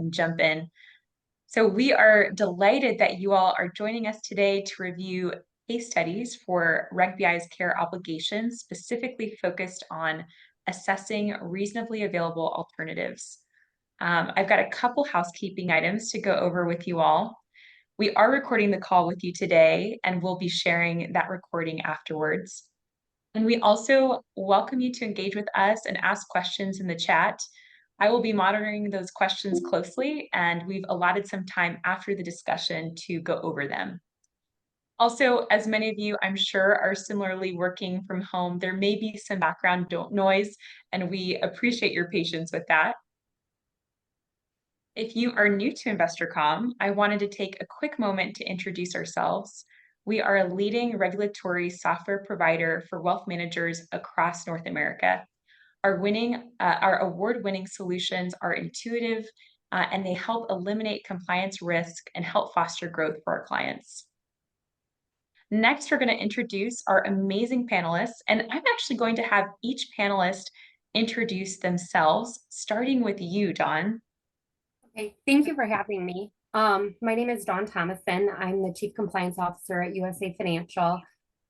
and jump in. So we are delighted that you all are joining us today to review case studies for Reg BI's care obligations, specifically focused on assessing reasonably available alternatives. I've got a couple housekeeping items to go over with you all. We are recording the call with you today, and we'll be sharing that recording afterwards. And we also welcome you to engage with us and ask questions in the chat. I will be monitoring those questions closely, and we've allotted some time after the discussion to go over them. Also, as many of you, I'm sure, are similarly working from home, there may be some background noise, and we appreciate your patience with that. If you are new to InvestorCOM, I wanted to take a quick moment to introduce ourselves. We are a leading regulatory software provider for wealth managers across North America. Our award-winning solutions are intuitive, and they help eliminate compliance risk and help foster growth for our clients. Next, we're going to introduce our amazing panelists, and I'm actually going to have each panelist introduce themselves, starting with you, Dawn. Okay, thank you for having me. My name is Dawn Thomason. I'm the Chief Compliance Officer at USA Financial.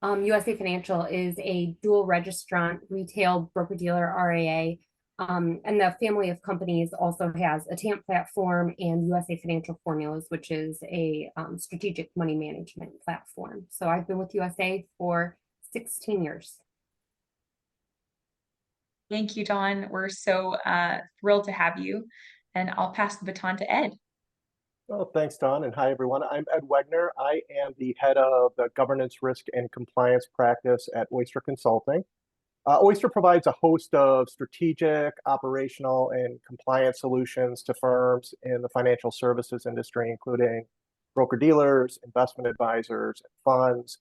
USA Financial is a dual registrant retail broker-dealer RIA, and the family of companies also has a TAMP platform and USA Financial Formulas, which is a strategic money management platform. So I've been with USA for 16 years. Thank you, Dawn. We're so thrilled to have you. And I'll pass the baton to Ed. Well, thanks, Dawn, and hi, everyone. I'm Ed Wegener. I am the head of the governance, risk, and compliance practice at Oyster Consulting. Oyster provides a host of strategic, operational, and compliance solutions to firms in the financial services industry, including broker-dealers, investment advisors, and funds.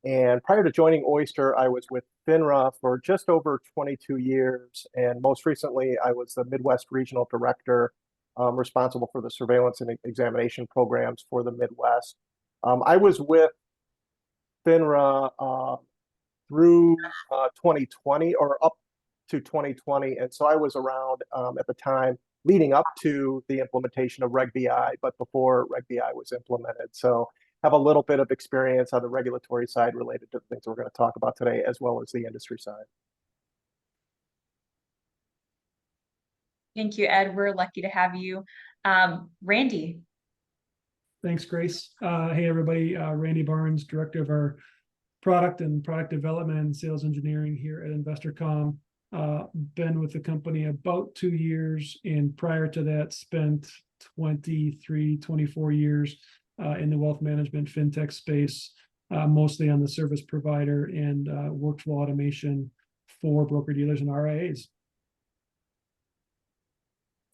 And prior to joining Oyster, I was with FINRA for just over 22 years. And most recently, I was the Midwest Regional Director responsible for the surveillance and examination programs for the Midwest. I was with FINRA through 2020 or up to 2020. And so I was around at the time leading up to the implementation of Reg BI, but before Reg BI was implemented. So have a little bit of experience on the regulatory side related to the things we're going to talk about today, as well as the industry side. Thank you, Ed. We're lucky to have you. Randy. Thanks, Grace. Hey, everybody. Randy Barnes, Director of our Product Development and Sales Engineering here at InvestorCOM. Been with the company about 2 years, and prior to that, spent 24 years in the wealth management fintech space, mostly on the service provider and workflow automation for broker-dealers and RIAs.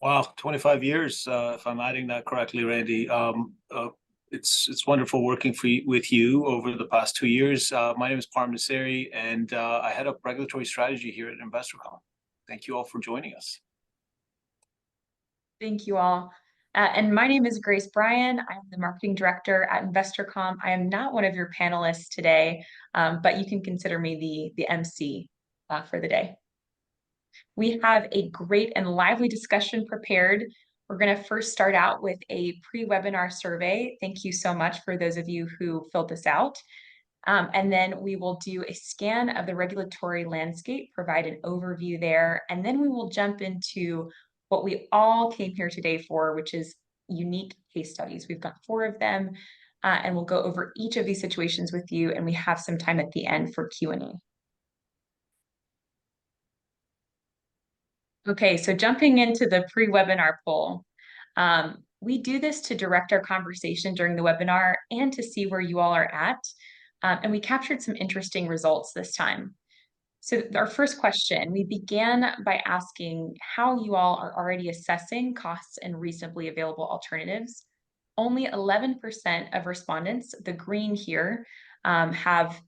Wow, 25 years, if I'm adding that correctly, Randy. It's wonderful working with you over the past 2 years. My name is Parm Nasseri, and I head up regulatory strategy here at InvestorCOM. Thank you all for joining us. Thank you all. And my name is Grace Bryan. I'm the Marketing Director at InvestorCOM. I am not one of your panelists today, but you can consider me the MC for the day. We have a great and lively discussion prepared. We're going to first start out with a pre-webinar survey. Thank you so much for those of you who filled this out. And then we will do a scan of the regulatory landscape, provide an overview there, and then we will jump into what we all came here today for, which is unique case studies. We've got 4 of them, and we'll go over each of these situations with you, and we have some time at the end for Q&A. Okay, so jumping into the pre-webinar poll. We do this to direct our conversation during the webinar and to see where you all are at. And we captured some interesting results this time. So our first question, we began by asking how you all are already assessing costs and reasonably available alternatives. Only 11% of respondents, the green here, have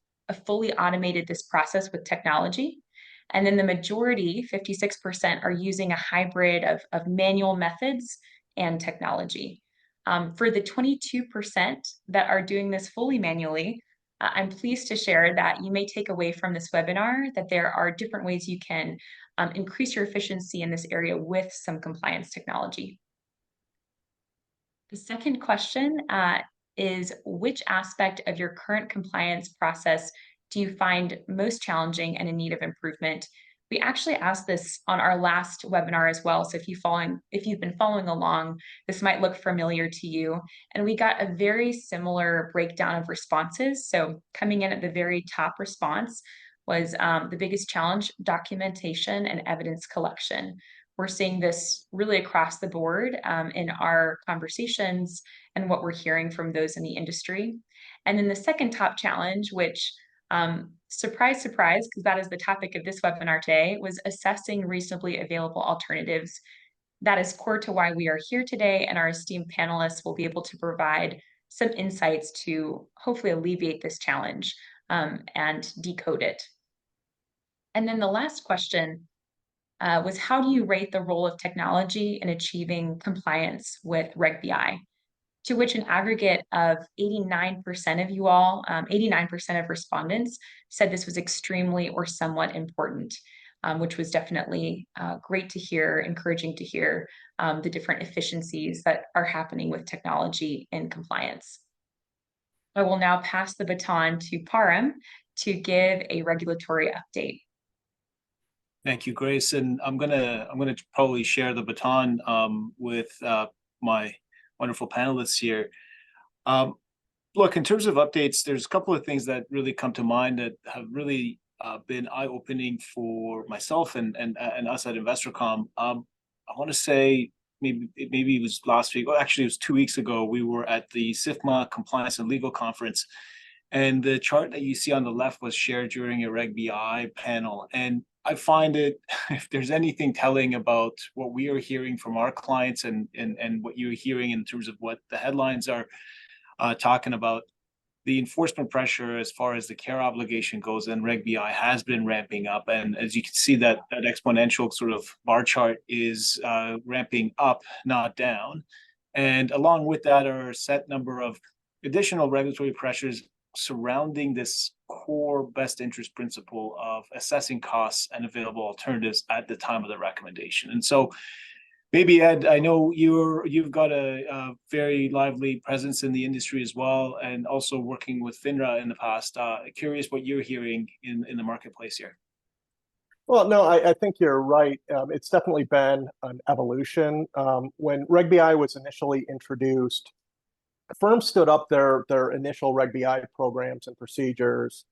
fully automated this process with technology. And then the majority, 56%, are using a hybrid of manual methods and technology. For the 22% that are doing this fully manually, I'm pleased to share that you may take away from this webinar that there are different ways you can increase your efficiency in this area with some compliance technology. The second question is, which aspect of your current compliance process do you find most challenging and in need of improvement? We actually asked this on our last webinar as well. So if you've been following along, this might look familiar to you. And we got a very similar breakdown of responses. So coming in at the very top response was the biggest challenge: documentation and evidence collection. We're seeing this really across the board in our conversations and what we're hearing from those in the industry. And then the second top challenge, which surprise, surprise, because that is the topic of this webinar today, was assessing reasonably available alternatives. That is core to why we are here today, and our esteemed panelists will be able to provide some insights to hopefully alleviate this challenge and decode it. And then the last question was, how do you rate the role of technology in achieving compliance with Reg BI? To which an aggregate of 89% of you all, 89% of respondents said this was extremely or somewhat important, which was definitely great to hear, encouraging to hear the different efficiencies that are happening with technology in compliance. I will now pass the baton to Param to give a regulatory update. Thank you, Grace. And I'm gonna probably share the baton with my wonderful panelists here. Look, in terms of updates, there's a couple of things that really come to mind that have really been eye-opening for myself and us at InvestorCOM. I want to say maybe it was last week. Well, actually, it was 2 weeks ago. We were at the SIFMA Compliance and Legal Conference, and the chart that you see on the left was shared during a Reg BI panel. And I find it, if there's anything telling about what we are hearing from our clients and what you're hearing in terms of what the headlines are talking about, the enforcement pressure as far as the care obligation goes and Reg BI has been ramping up. And as you can see, that exponential sort of bar chart is ramping up, not down. And along with that are a set number of additional regulatory pressures surrounding this core best interest principle of assessing costs and available alternatives at the time of the recommendation. And so maybe, Ed, I know you've got a very lively presence in the industry as well, and also working with FINRA in the past. Curious what you're hearing in the marketplace here. Well, no, I think you're right. It's definitely been an evolution. When Reg BI was initially introduced, firms stood up their initial Reg BI programs and procedures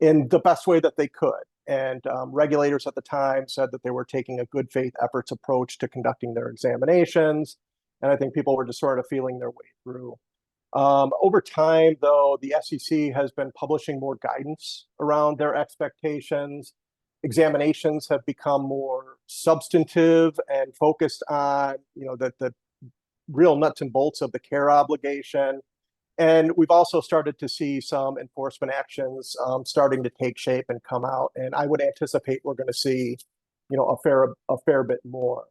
in the best way that they could. And regulators at the time said that they were taking a good faith efforts approach to conducting their examinations. And I think people were just sort of feeling their way through. Over time, though, the SEC has been publishing more guidance around their expectations. Examinations have become more substantive and focused on, the real nuts and bolts of the care obligation. And we've also started to see some enforcement actions starting to take shape and come out. And I would anticipate we're going to see, a fair bit more.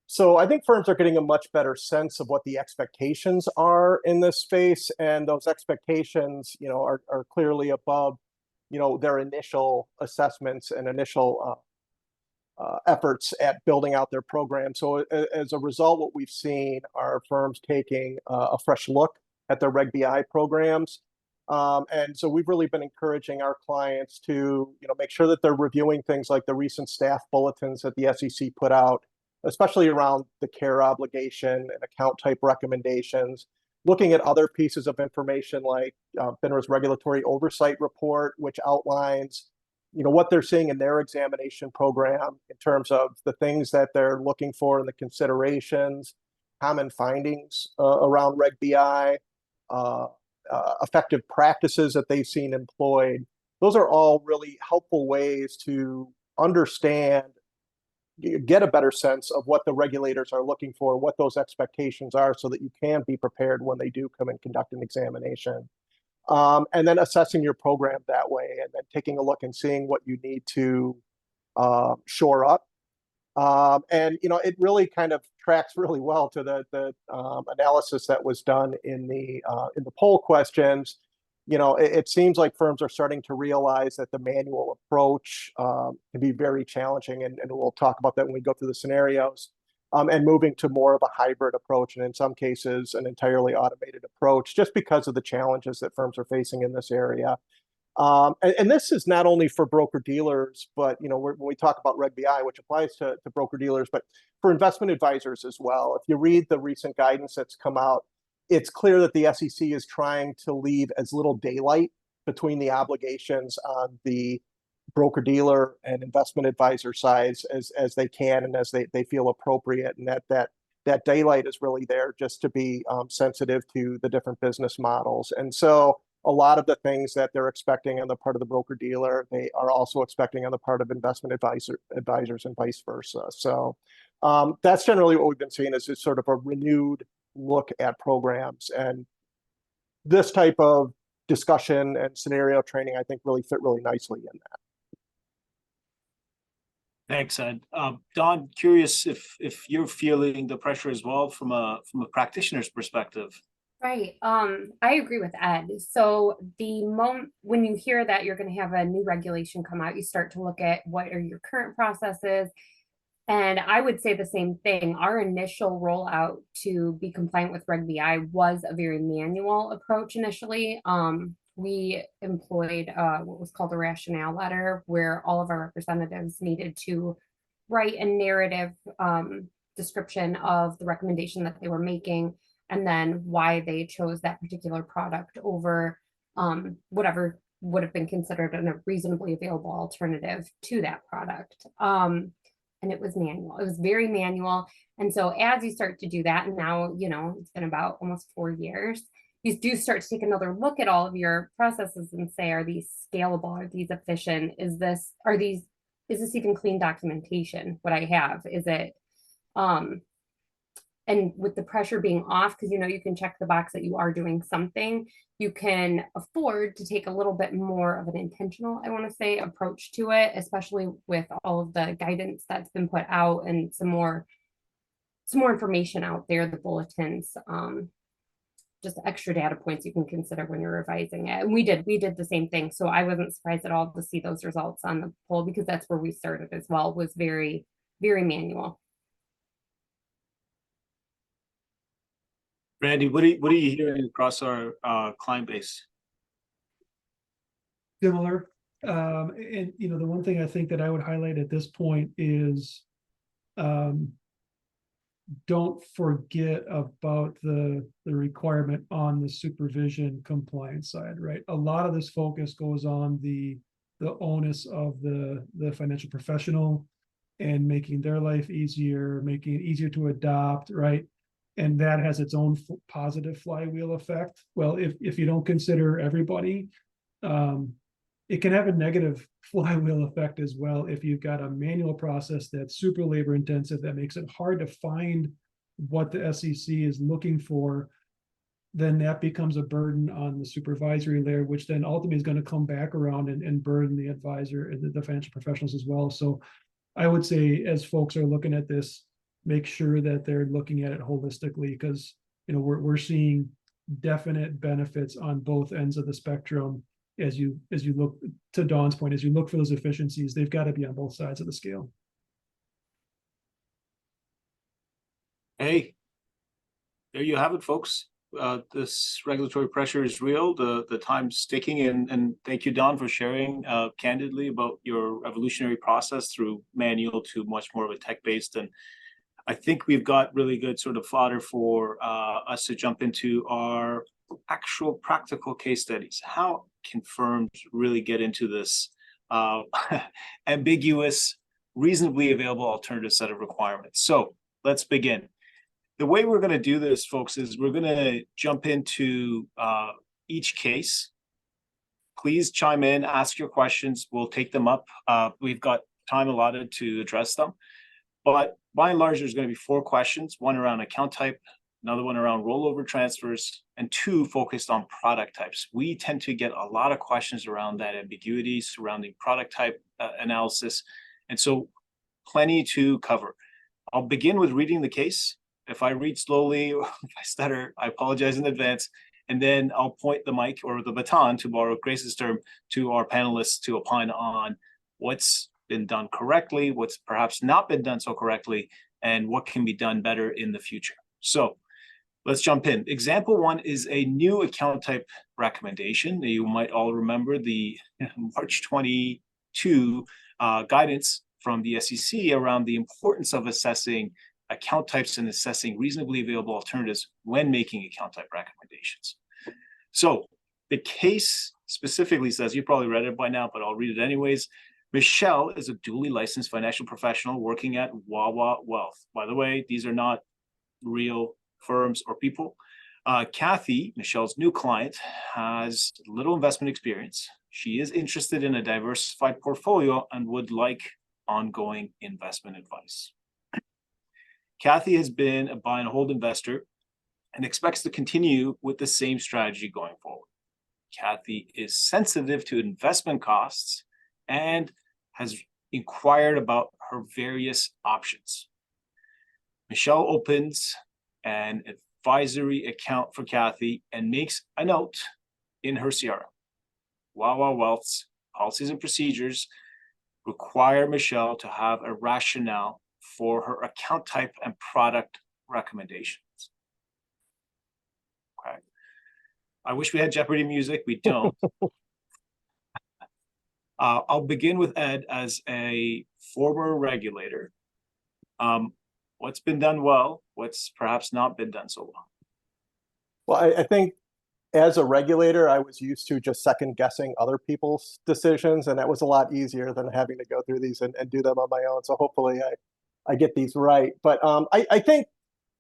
So I think firms are getting a much better sense of what the expectations are in this space. And those expectations, are clearly above, their initial assessments and initial efforts at building out their program. So as a result, what we've seen are firms taking a fresh look at their Reg BI programs. And so we've really been encouraging our clients to, make sure that they're reviewing things like the recent staff bulletins that the SEC put out, especially around the care obligation and account type recommendations, looking at other pieces of information like FINRA's regulatory oversight report, which outlines what they're seeing in their examination program in terms of the things that they're looking for in the considerations, common findings around Reg BI, effective practices that they've seen employed. Those are all really helpful ways to understand, get a better sense of what the regulators are looking for, what those expectations are, so that you can be prepared when they do come and conduct an examination. And then assessing your program that way, and then taking a look and seeing what you need to shore up. And it really kind of tracks really well to the analysis that was done in the poll questions. It seems like firms are starting to realize that the manual approach can be very challenging, and we'll talk about that when we go through the scenarios. and moving to more of a hybrid approach, and in some cases, an entirely automated approach, just because of the challenges that firms are facing in this area. And this is not only for broker dealers, but when we talk about Reg BI, which applies to broker dealers, but for investment advisors as well. If you read the recent guidance that's come out, it's clear that the SEC is trying to leave as little daylight between the obligations on the broker dealer and investment advisor sides as they can and as they feel appropriate, and that daylight is really there just to be sensitive to the different business models. And so a lot of the things that they're expecting on the part of the broker dealer, they are also expecting on the part of investment advisors and vice versa. So that's generally what we've been seeing, is sort of a renewed look at programs, and this type of discussion and scenario training, I think, really fit really nicely in that. Thanks, Ed. Dawn, curious if you're feeling the pressure as well from a practitioner's perspective. Right. I agree with Ed. So the moment when you hear that you're going to have a new regulation come out, you start to look at what are your current processes. And I would say the same thing. Our initial rollout to be compliant with Reg BI was a very manual approach initially. We employed what was called a rationale letter, where all of our representatives needed to write a narrative description of the recommendation that they were making, and then why they chose that particular product over whatever would have been considered a reasonably available alternative to that product. And it was manual. It was very manual. And so as you start to do that, and now, it's been about almost 4 years, you do start to take another look at all of your processes and say, are these scalable? Are these efficient? Is this even clean documentation? What I have, is it, and with the pressure being off, because you can check the box that you are doing something, you can afford to take a little bit more of an intentional, I want to say, approach to it, especially with all of the guidance that's been put out and some more information out there, the bulletins, just extra data points you can consider when you're revising it. And we did the same thing. So I wasn't surprised at all to see those results on the poll, because that's where we started as well, was very, very manual. Randy, what are you hearing across our client base? Similar. And the one thing I think that I would highlight at this point is don't forget about the requirement on the supervision compliance side, right? A lot of this focus goes on the onus of the financial professional and making their life easier, making it easier to adopt, right? And that has its own positive flywheel effect. Well, if you don't consider everybody, it can have a negative flywheel effect as well. If you've got a manual process that's super labor intensive, that makes it hard to find what the SEC is looking for, then that becomes a burden on the supervisory layer, which then ultimately is going to come back around and burden the advisor and the financial professionals as well. So I would say, as folks are looking at this, make sure that they're looking at it holistically, because we're seeing definite benefits on both ends of the spectrum. As you look, to Dawn's point, as you look for those efficiencies, they've got to be on both sides of the scale. Hey, there you have it, folks. This regulatory pressure is real. The time's ticking, and thank you, Dawn, for sharing candidly about your evolutionary process through manual to much more of a tech-based. And I think we've got really good sort of fodder for us to jump into our actual practical case studies. How can firms really get into this ambiguous, reasonably available alternative set of requirements? So let's begin. The way we're going to do this, folks, is we're going to jump into each case. Please chime in, ask your questions. We'll take them up. We've got time allotted to address them. But by and large, there's going to be 4 questions, one around account type, another one around rollover transfers, and 2 focused on product types. We tend to get a lot of questions around that ambiguity surrounding product type analysis. And so plenty to cover. I'll begin with reading the case. If I read slowly or if I stutter, I apologize in advance. And then I'll point the mic or the baton, to borrow Grace's term, to our panelists to opine on what's been done correctly, what's perhaps not been done so correctly, and what can be done better in the future. So let's jump in. Example one is a new account type recommendation. You might all remember the March 22 guidance from the SEC around the importance of assessing account types and assessing reasonably available alternatives when making account type recommendations. So the case specifically says, you probably read it by now, but I'll read it anyways. Michelle is a duly licensed financial professional working at Wawa Wealth. By the way, these are not real firms or people. Kathy, Michelle's new client, has little investment experience. She is interested in a diversified portfolio and would like ongoing investment advice. Kathy has been a buy and hold investor and expects to continue with the same strategy going forward. Kathy is sensitive to investment costs and has inquired about her various options. Michelle opens an advisory account for Kathy and makes a note in her CRM. Wawa Wealth's policies and procedures require Michelle to have a rationale for her account type and product recommendations. Okay. I wish we had Jeopardy music. We don't. I'll begin with Ed as a former regulator. What's been done well? What's perhaps not been done so well? Well, I think as a regulator, I was used to just second guessing other people's decisions, and that was a lot easier than having to go through these and do them on my own. So hopefully I get these right. But I think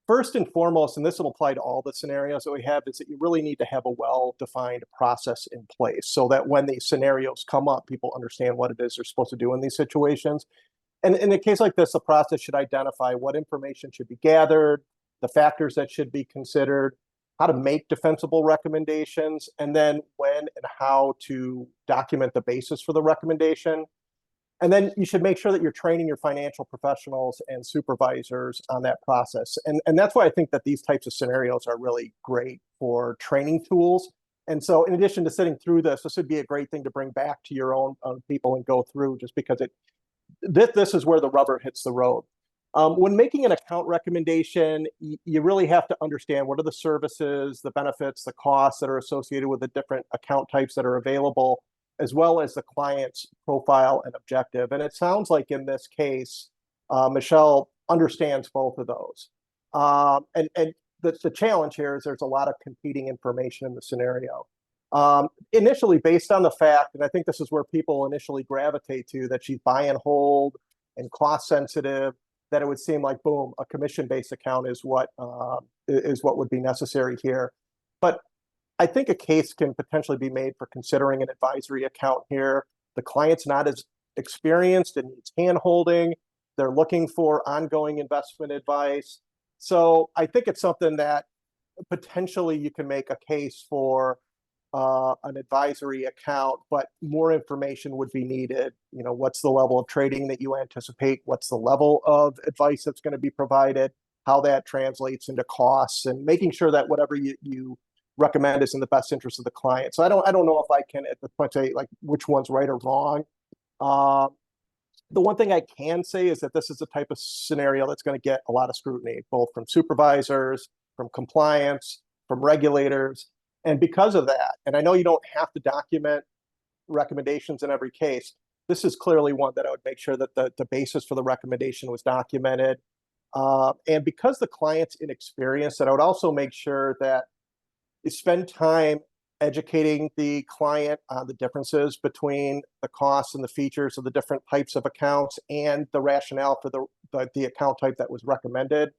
first and foremost, and this will apply to all the scenarios that we have, is that you really need to have a well-defined process in place so that when these scenarios come up, people understand what it is they're supposed to do in these situations. And in a case like this, the process should identify what information should be gathered, the factors that should be considered, how to make defensible recommendations, and then when and how to document the basis for the recommendation. And then you should make sure that you're training your financial professionals and supervisors on that process. And that's why I think that these types of scenarios are really great for training tools. And so in addition to sitting through this would be a great thing to bring back to your own people and go through, just because this is where the rubber hits the road. When making an account recommendation, you really have to understand what are the services, the benefits, the costs that are associated with the different account types that are available, as well as the client's profile and objective. And it sounds like in this case, Michelle understands both of those. And the challenge here is there's a lot of competing information in the scenario. Initially, based on the fact, and I think this is where people initially gravitate to, that she's buy and hold and cost sensitive, that it would seem like, boom, a commission-based account is what would be necessary here. But I think a case can potentially be made for considering an advisory account here. The client's not as experienced and needs hand-holding. They're looking for ongoing investment advice. So I think it's something that potentially you can make a case for an advisory account, but more information would be needed. You know, what's the level of trading that you anticipate? What's the level of advice that's going to be provided? How that translates into costs, and making sure that whatever you recommend is in the best interest of the client. So I don't know if I can at this point say like which one's right or wrong. The one thing I can say is that this is the type of scenario that's going to get a lot of scrutiny, both from supervisors, from compliance, from regulators. And because of that, and I know you don't have to document recommendations in every case, this is clearly one that I would make sure that the basis for the recommendation was documented. And because the client's inexperienced, that I would also make sure that you spend time educating the client on the differences between the costs and the features of the different types of accounts and the rationale for the account type that was recommended.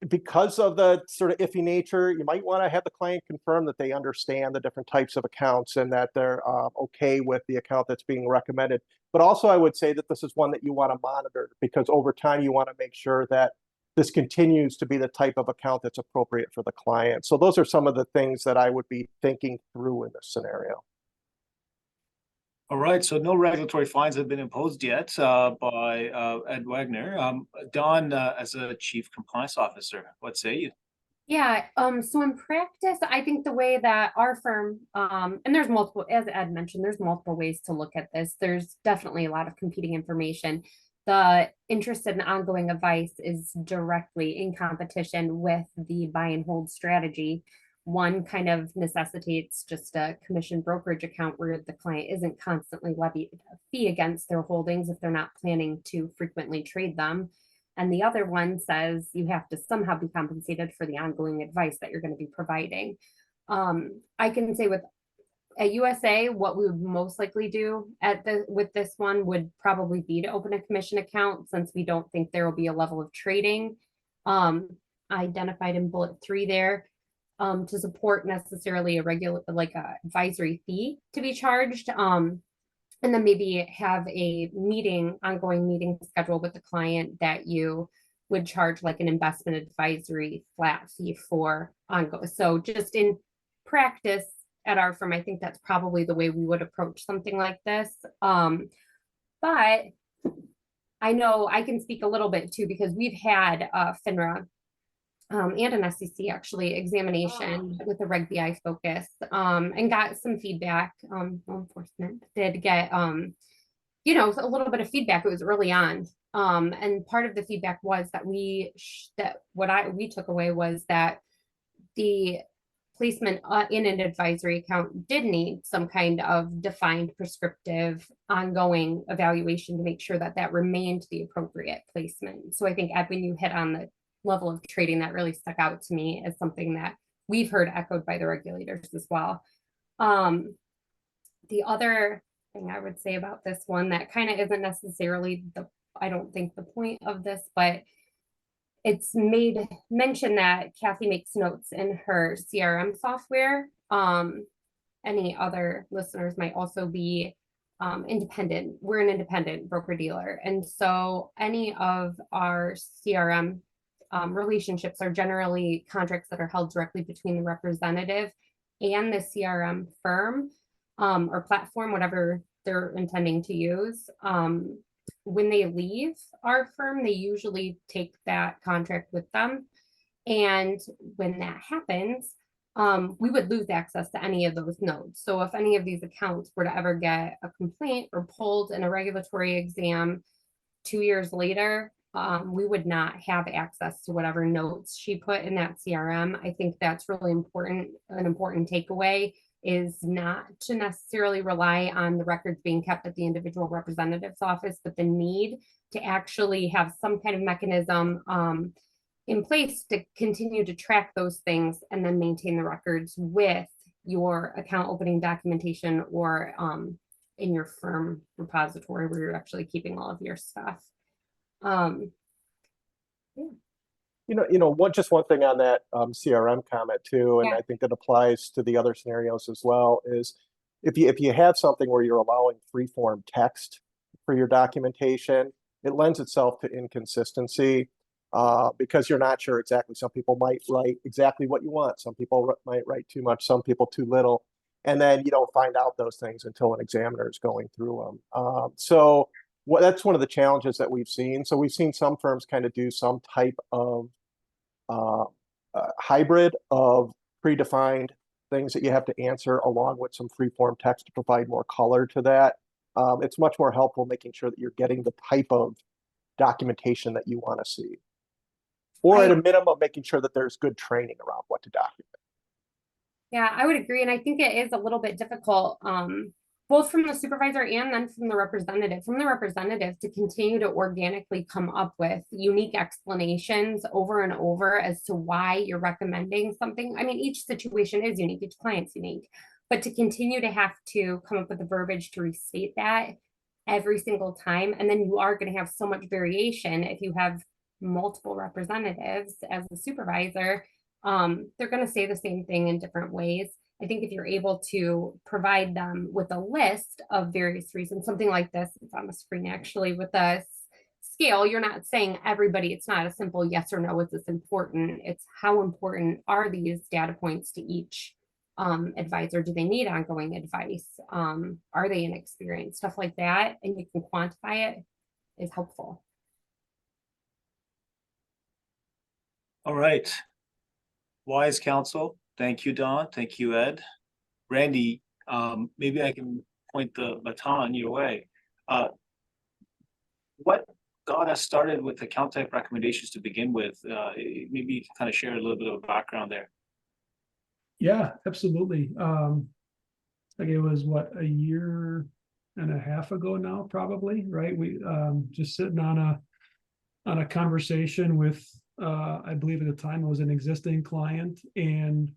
Because of the sort of iffy nature, you might want to have the client confirm that they understand the different types of accounts and that they're okay with the account that's being recommended. But also I would say that this is one that you want to monitor, because over time you want to make sure that this continues to be the type of account that's appropriate for the client. So those are some of the things that I would be thinking through in this scenario. All right, so no regulatory fines have been imposed yet by Ed Wegener. Dawn, as a Chief Compliance Officer, what say you? Yeah, so in practice, I think the way that our firm, and there's multiple, as Ed mentioned, there's multiple ways to look at this. There's definitely a lot of competing information. the interest in ongoing advice is directly in competition with the buy and hold strategy. One kind of necessitates just a commission brokerage account where the client isn't constantly levied a fee against their holdings if they're not planning to frequently trade them. And the other one says you have to somehow be compensated for the ongoing advice that you're going to be providing. I can say at USA, what we would most likely do with this one would probably be to open a commission account, since we don't think there will be a level of trading identified in bullet 3 there, to support necessarily a regular, like a advisory fee to be charged. And then maybe have a ongoing meeting scheduled with the client that you would charge like an investment advisory flat fee for ongoing. So just in practice at our firm, I think that's probably the way we would approach something like this. But I know I can speak a little bit too, because we've had FINRA and an SEC actually examination with a Reg BI focus, and got some feedback. Law enforcement did get, a little bit of feedback. It was early on. And part of the feedback was that we took away was that the placement in an advisory account did need some kind of defined prescriptive ongoing evaluation to make sure that that remained the appropriate placement. So I think, Ed, when you hit on the level of trading, that really stuck out to me as something that we've heard echoed by the regulators as well. The other thing I would say about this one that kind of isn't necessarily I don't think the point of this, but it's made mention that Kathy makes notes in her CRM software. Any other listeners might also be independent. We're an independent broker-dealer. And so any of our CRM relationships are generally contracts that are held directly between the representative and the CRM firm or platform, whatever they're intending to use. When they leave our firm, they usually take that contract with them. And when that happens, we would lose access to any of those nodes. So if any of these accounts were to ever get a complaint or pulled in a regulatory exam 2 years later, we would not have access to whatever notes she put in that CRM. I think that's really important. An important takeaway is not to necessarily rely on the records being kept at the individual representative's office, but the need to actually have some kind of mechanism in place to continue to track those things and then maintain the records with your account opening documentation or in your firm repository where you're actually keeping all of your stuff. Yeah. Just one thing on that CRM comment too, and I think that applies to the other scenarios as well, is if you have something where you're allowing free-form text for your documentation, it lends itself to inconsistency because you're not sure exactly. Some people might write exactly what you want. Some people might write too much, some people too little. And then you don't find out those things until an examiner is going through them. That's one of the challenges that we've seen. So we've seen some firms kind of do some type of hybrid of predefined things that you have to answer along with some free-form text to provide more color to that. It's much more helpful making sure that you're getting the type of documentation that you want to see. Or at a minimum, making sure that there's good training around what to document. Yeah, I would agree. And I think it is a little bit difficult, both from the supervisor and then from the representative to continue to organically come up with unique explanations over and over as to why you're recommending something. I mean, each situation is unique, each client's unique, but to continue to have to come up with the verbiage to restate that every single time. And then you are going to have so much variation if you have multiple representatives as a supervisor. They're going to say the same thing in different ways. I think if you're able to provide them with a list of various reasons, something like this, it's on the screen actually with a scale, you're not saying everybody, it's not a simple yes or no, is this important? It's how important are these data points to each advisor? Do they need ongoing advice? Are they inexperienced? Stuff like that, and you can quantify it is helpful. All right. Wise counsel. Thank you, Dawn. Thank you, Ed. Randy, maybe I can point the baton your way. What got us started with account type recommendations to begin with. Maybe you can kind of share a little bit of background there. Yeah, absolutely. Like it was what, a year and a half ago now, probably, right? We just sitting on a conversation with I believe at the time it was an existing client, and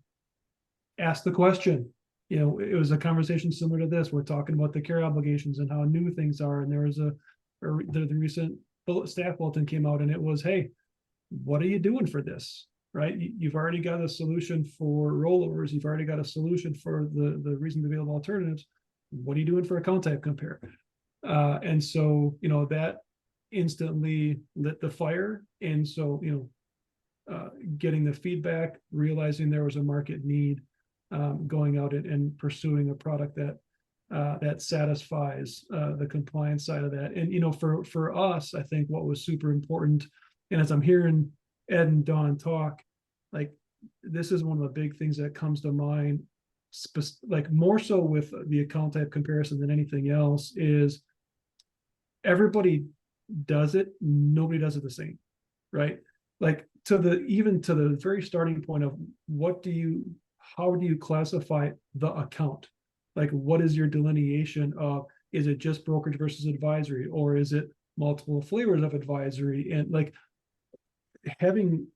asked the question. You know, it was a conversation similar to this. We're talking about the care obligations and how new things are, and there was the recent staff bulletin came out, and it was, hey, what are you doing for this? Right? You've already got a solution for rollovers. You've already got a solution for the reasonably available alternatives. What are you doing for account type compare? And so, you know, that instantly lit the fire. And so, you know, getting the feedback, realizing there was a market need, going out and pursuing a product that that satisfies the compliance side of that. And, you know, for us, I think what was super important, and as I'm hearing Ed and Dawn talk, like this is one of the big things that comes to mind, like more so with the account type comparison than anything else, is everybody does it, nobody does it the same, right? Like even to the very starting point of how do you classify the account? Like, what is your delineation of, is it just brokerage versus advisory, or is it multiple flavors of advisory? And like having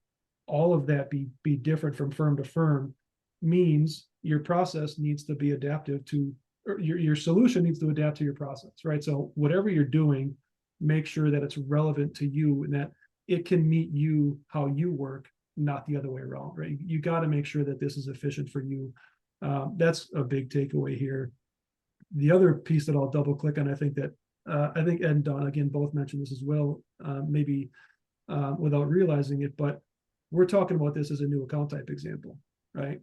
all of that be different from firm to firm means your process needs to be adaptive to, or your solution needs to adapt to your process, right? So whatever you're doing, make sure that it's relevant to you and that it can meet you how you work, not the other way around, right? You got to make sure that this is efficient for you. That's a big takeaway here. The other piece that I'll double click on, I think Ed and Dawn again both mentioned this as well, maybe without realizing it, but we're talking about this as a new account type example, right?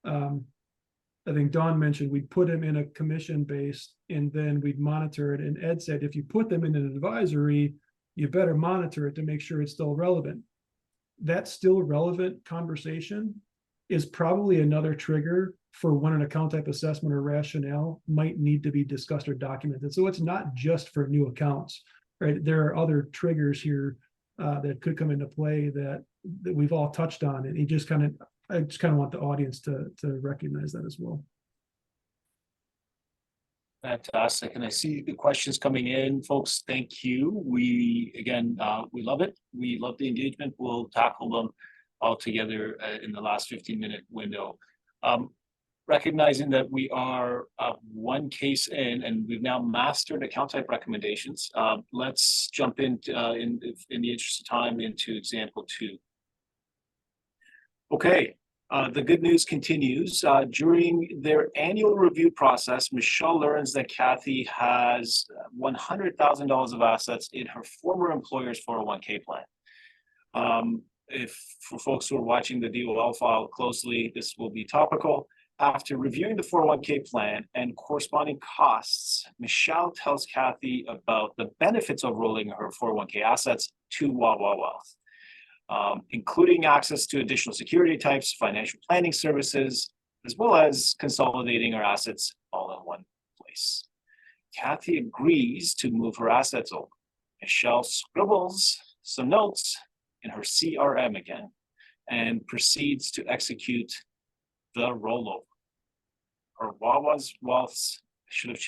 I think Dawn mentioned we'd put them in a commission based and then we'd monitor it. And Ed said, if you put them in an advisory, you better monitor it to make sure it's still relevant. That still relevant conversation is probably another trigger for when an account type assessment or rationale might need to be discussed or documented. So it's not just for new accounts, right? There are other triggers here that could come into play that we've all touched on. And I just kind of want the audience to recognize that as well. Fantastic. And I see the questions coming in, folks. Thank you. We love it. We love the engagement. We'll tackle them all together in the last 15-minute window. Recognizing that we are one case in and we've now mastered account type recommendations. Let's jump into, in the interest of time, into example 2. Okay. The good news continues. During their annual review process, Michelle learns that Kathy has $100,000 of assets in her former employer's 401k plan. If for folks who are watching the DOL file closely, this will be topical. After reviewing the 401k plan and corresponding costs, Michelle tells Kathy about the benefits of rolling her 401k assets to Wawa Wealth. Including access to additional security types, financial planning services, as well as consolidating her assets all in one place. Kathy agrees to move her assets over. Michelle scribbles some notes in her CRM again and proceeds to execute the rollover. Her Wawa's Wealth's, I should have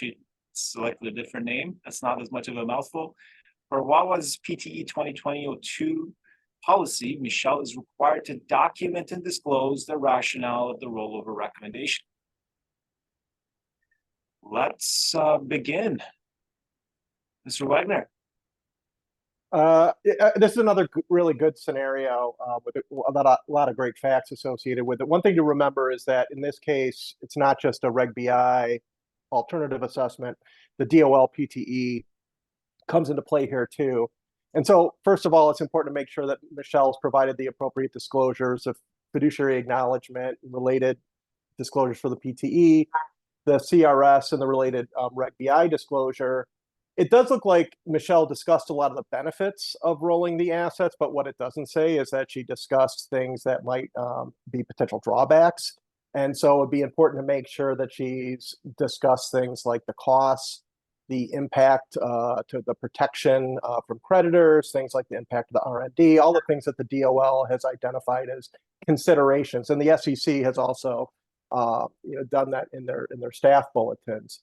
selected a different name. That's not as much of a mouthful. For Wawa's PTE 2020-02 policy, Michelle is required to document and disclose the rationale of the rollover recommendation. Let's begin. Mr. Wegener. This is another really good scenario with a lot of great facts associated with it. One thing to remember is that in this case, it's not just a Reg BI alternative assessment. The DOL PTE comes into play here too. And so, first of all, it's important to make sure that Michelle's provided the appropriate disclosures of fiduciary acknowledgement and related disclosures for the PTE, the CRS, and the related Reg BI disclosure. It does look like Michelle discussed a lot of the benefits of rolling the assets, but what it doesn't say is that she discussed things that might be potential drawbacks. And so it'd be important to make sure that she's discussed things like the costs the impact to the protection from creditors, things like the impact of the R&D, all the things that the DOL has identified as considerations. And the SEC has also done that in their staff bulletins.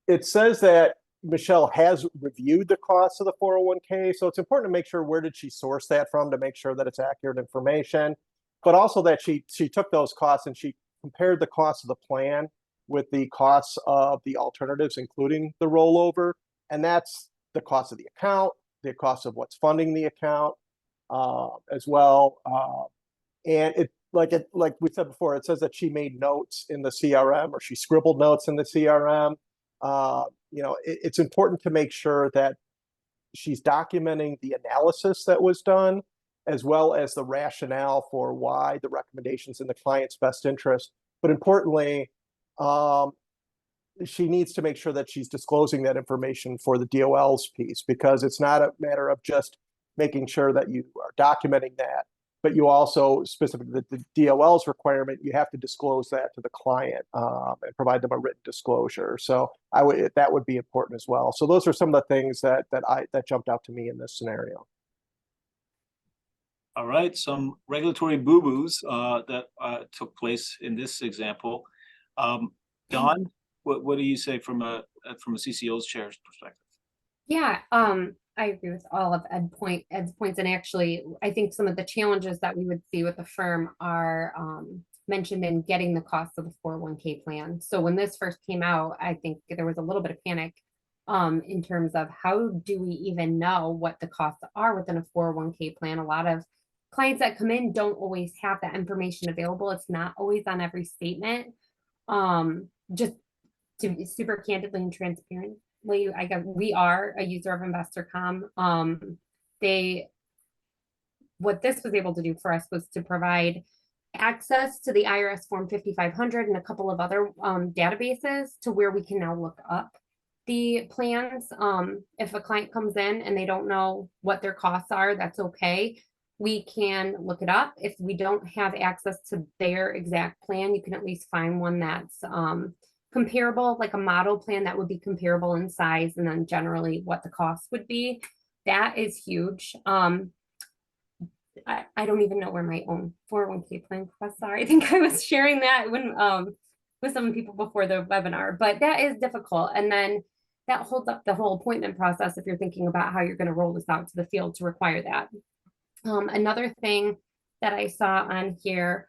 It says that Michelle has reviewed the costs of the 401k, so it's important to make sure where did she source that from to make sure that it's accurate information, but also that she took those costs and she compared the cost of the plan with the costs of the alternatives, including the rollover, and that's the cost of the account, the cost of what's funding the account as well. And like we said before, it says that she made notes in the CRM or she scribbled notes in the CRM. It's important to make sure that she's documenting the analysis that was done, as well as the rationale for why the recommendations in the client's best interest. But importantly, she needs to make sure that she's disclosing that information for the DOL's piece, because it's not a matter of just making sure that you are documenting that, but you also, specifically the DOL's requirement, you have to disclose that to the client and provide them a written disclosure. So that would be important as well. So those are some of the things that jumped out to me in this scenario. All right, some regulatory boo-boos that took place in this example. Dawn, what do you say from a CCO's chair's perspective? Yeah, I agree with all of Ed's points, and actually, I think some of the challenges that we would see with the firm are mentioned in getting the cost of the 401k plan. So when this first came out, I think there was a little bit of panic in terms of how do we even know what the costs are within a 401k plan. A lot of clients that come in don't always have that information available. It's not always on every statement. Just to be super candidly and transparently, I guess we are a user of InvestorCOM. What this was able to do for us was to provide access to the IRS Form 5500 and a couple of other databases to where we can now look up the plans. If a client comes in and they don't know what their costs are, that's okay. We can look it up. If we don't have access to their exact plan, you can at least find one that's comparable, like a model plan that would be comparable in size, and then generally what the cost would be. That is huge. I don't even know where my own 401k plan costs are. I think I was sharing that when with some people before the webinar, but that is difficult. And then that holds up the whole appointment process if you're thinking about how you're going to roll this out to the field to require that. Another thing that I saw on here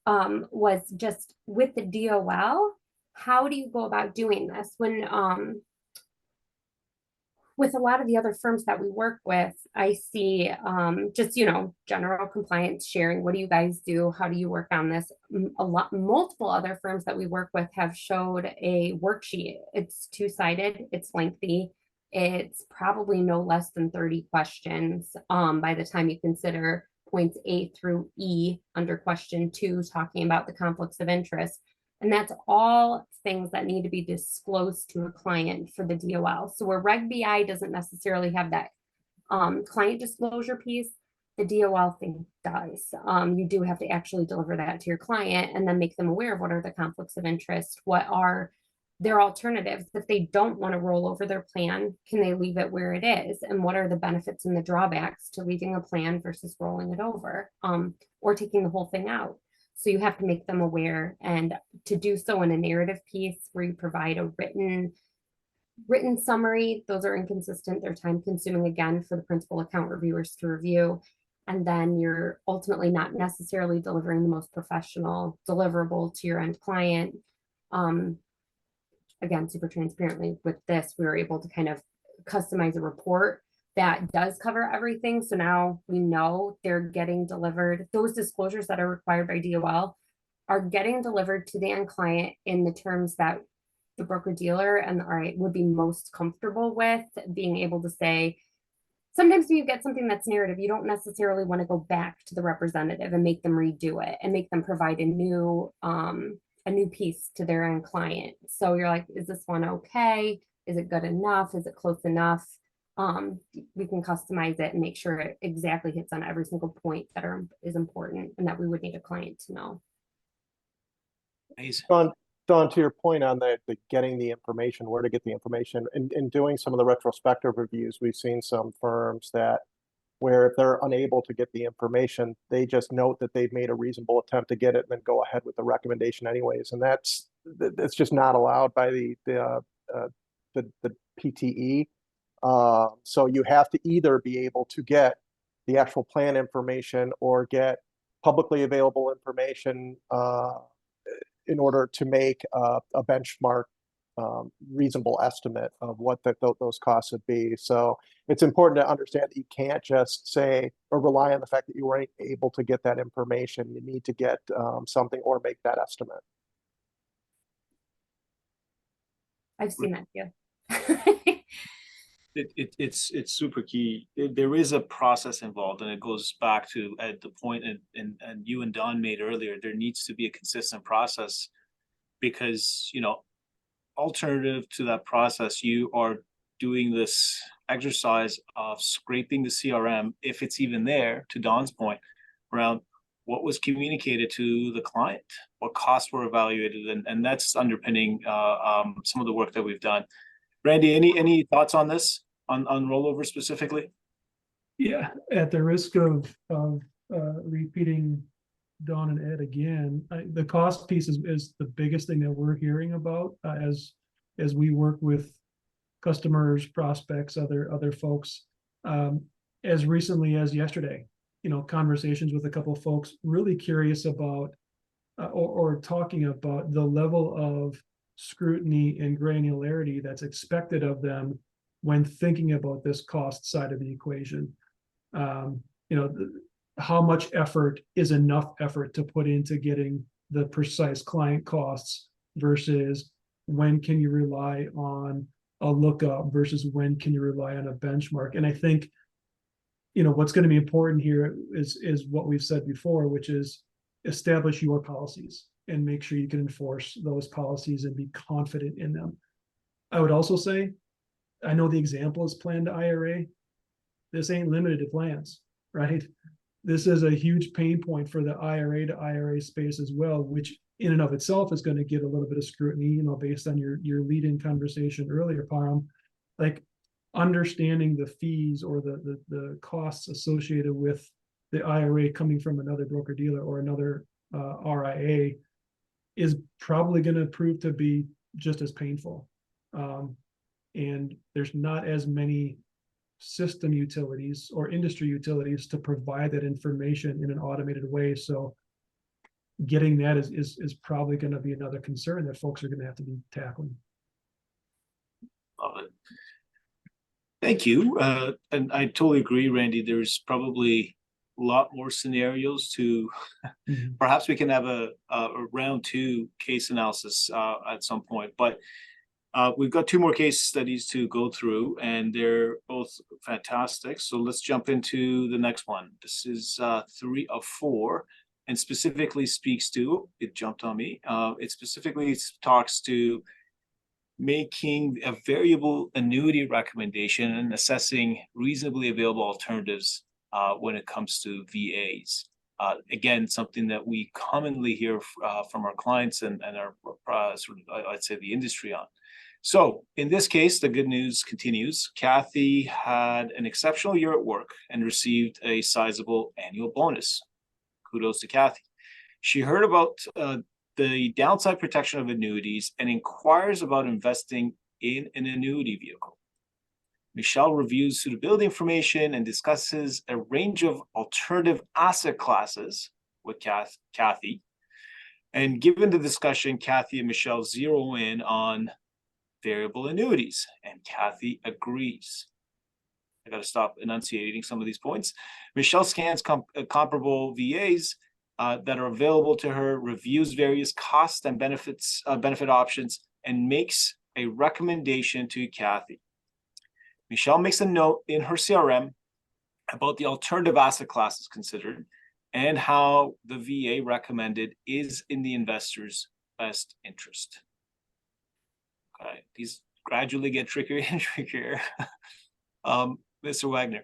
was just with the DOL, how do you go about doing this? When with a lot of the other firms that we work with, I see just, general compliance sharing. What do you guys do? How do you work on this? Multiple other firms that we work with have showed a worksheet. It's two-sided, it's lengthy. It's probably no less than 30 questions by the time you consider points A through E under question 2, talking about the conflicts of interest. And that's all things that need to be disclosed to a client for the DOL. So where Reg BI doesn't necessarily have that client disclosure piece, the DOL thing does. You do have to actually deliver that to your client and then make them aware of what are the conflicts of interest, what are their alternatives. If they don't want to roll over their plan, can they leave it where it is? And what are the benefits and the drawbacks to leaving a plan versus rolling it over or taking the whole thing out? So you have to make them aware, and to do so in a narrative piece where you provide a written summary. Those are inconsistent. They're time consuming again for the principal account reviewers to review. And then you're ultimately not necessarily delivering the most professional deliverable to your end client. Again, super transparently with this, we were able to kind of customize a report that does cover everything. So now we know they're getting delivered. Those disclosures that are required by DOL are getting delivered to the end client in the terms that the broker dealer and the RIA would be most comfortable with, being able to say, sometimes when you get something that's narrative, you don't necessarily want to go back to the representative and make them redo it and make them provide a new piece to their end client. So you're like, is this one okay? Is it good enough? Is it close enough? We can customize it and make sure it exactly hits on every single point that is important and that we would need a client to know. Amazing. Dawn, to your point on the getting the information, where to get the information, in doing some of the retrospective reviews, we've seen some firms that where if they're unable to get the information, they just note that they've made a reasonable attempt to get it and then go ahead with the recommendation anyways. And that's just not allowed by the PTE. So you have to either be able to get the actual plan information or get publicly available information in order to make a benchmark reasonable estimate of what those costs would be. So it's important to understand that you can't just say or rely on the fact that you weren't able to get that information. You need to get something or make that estimate. I've seen that too. It's super key. There is a process involved, and it goes back to the point and you and Dawn made earlier. There needs to be a consistent process because, you know, alternative to that process, you are doing this exercise of scraping the CRM, if it's even there, to Dawn's point, around what was communicated to the client, what costs were evaluated, and that's underpinning some of the work that we've done. Randy, any thoughts on this, on rollover specifically? Yeah, at the risk of repeating Dawn and Ed again, the cost piece is the biggest thing that we're hearing about as we work with customers, prospects, other folks. As recently as yesterday, conversations with a couple of folks really curious about or talking about the level of scrutiny and granularity that's expected of them when thinking about this cost side of the equation. How much effort is enough effort to put into getting the precise client costs versus when can you rely on a lookup versus when can you rely on a benchmark. And I think, what's going to be important here is what we've said before, which is establish your policies and make sure you can enforce those policies and be confident in them. I would also say, I know the example is planned IRA. This ain't limited to plans, right? This is a huge pain point for the IRA to IRA space as well, which in and of itself is going to get a little bit of scrutiny, based on your lead-in conversation earlier, Param. Like understanding the fees or the costs associated with the IRA coming from another broker-dealer or another RIA is probably going to prove to be just as painful. And there's not as many system utilities or industry utilities to provide that information in an automated way. So getting that is probably going to be another concern that folks are going to have to be tackling. Love it. Thank you. And I totally agree, Randy. There's probably a lot more scenarios to perhaps we can have a round 2 case analysis at some point, but we've got 2 more case studies to go through, and they're both fantastic. So let's jump into the next one. This is 3 of 4, and specifically speaks to, it jumped on me, it specifically talks to making a variable annuity recommendation and assessing reasonably available alternatives when it comes to VAs. Again, something that we commonly hear from our clients and our I'd say the industry on. So in this case, the good news continues. Kathy had an exceptional year at work and received a sizable annual bonus. Kudos to Kathy. She heard about the downside protection of annuities and inquires about investing in an annuity vehicle. Michelle reviews suitability information and discusses a range of alternative asset classes with Kathy. And given the discussion, Kathy and Michelle zero in on variable annuities, and Kathy agrees. I got to stop enunciating some of these points. Michelle scans comparable VAs that are available to her, reviews various costs and benefit options, and makes a recommendation to Kathy. Michelle makes a note in her CRM about the alternative asset classes considered and how the VA recommended is in the investor's best interest. Okay, these gradually get trickier and trickier. Mr. Wegener.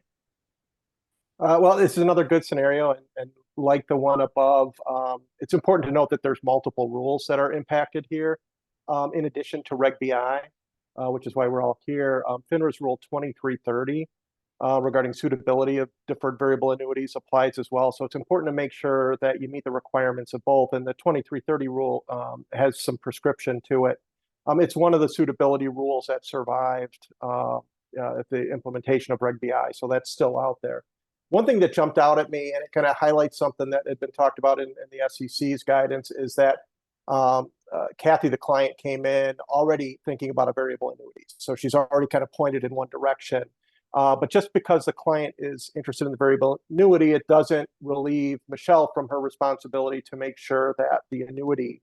Well, this is another good scenario, and like the one above, it's important to note that there's multiple rules that are impacted here. In addition to Reg BI, which is why we're all here, FINRA's Rule 2330 regarding suitability of deferred variable annuities applies as well. So it's important to make sure that you meet the requirements of both. And the 2330 rule has some prescription to it. It's one of the suitability rules that survived at the implementation of Reg BI. So that's still out there. One thing that jumped out at me, and it kind of highlights something that had been talked about in the SEC's guidance, is that Kathy, the client, came in already thinking about a variable annuity. So she's already kind of pointed in one direction. But just because the client is interested in the variable annuity, it doesn't relieve Michelle from her responsibility to make sure that the annuity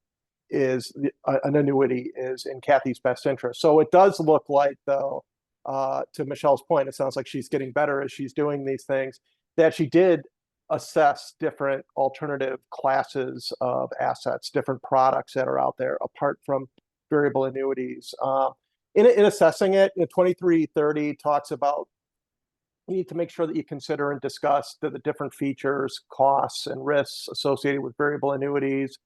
is in Kathy's best interest. So it does look like, though, to Michelle's point, it sounds like she's getting better as she's doing these things, that she did assess different alternative classes of assets, different products that are out there apart from variable annuities. In assessing it, 2330 talks about you need to make sure that you consider and discuss the different features, costs, and risks associated with variable annuities.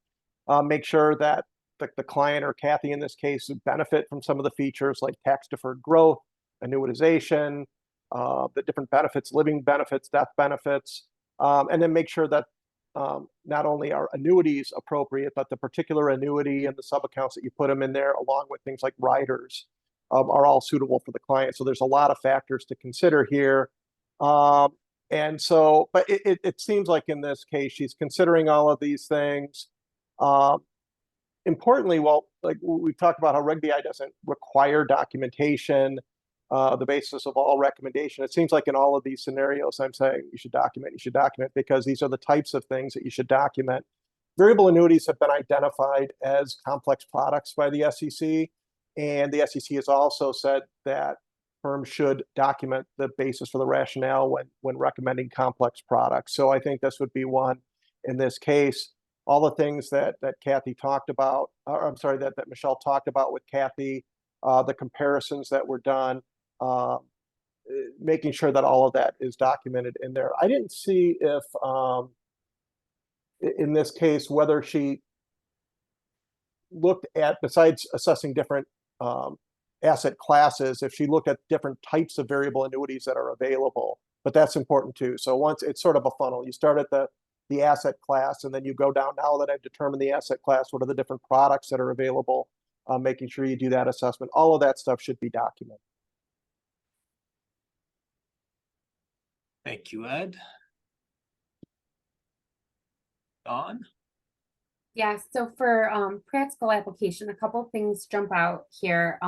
Make sure that the client, or Kathy in this case, benefit from some of the features like tax-deferred growth, annuitization, the different benefits, living benefits, death benefits, and then make sure that not only are annuities appropriate, but the particular annuity and the sub-accounts that you put them in there, along with things like riders, are all suitable for the client. So there's a lot of factors to consider here. And so, but it seems like in this case, she's considering all of these things. Importantly, well, like we've talked about how Reg BI doesn't require documentation, the basis of all recommendation. It seems like in all of these scenarios, I'm saying you should document, because these are the types of things that you should document. Variable annuities have been identified as complex products by the SEC. And the SEC has also said that firms should document the basis for the rationale when recommending complex products. So I think this would be one in this case. All the things that Kathy talked about, or I'm sorry, that Michelle talked about with Kathy, the comparisons that were done, making sure that all of that is documented in there. I didn't see if, in this case, whether she looked at, besides assessing different asset classes, if she looked at different types of variable annuities that are available, but that's important too. So once it's sort of a funnel, you start at the asset class, and then you go down. Now that I've determined the asset class, what are the different products that are available? Making sure you do that assessment. All of that stuff should be documented. Thank you, Ed. Dawn? Yeah, so for practical application, a couple things jump out here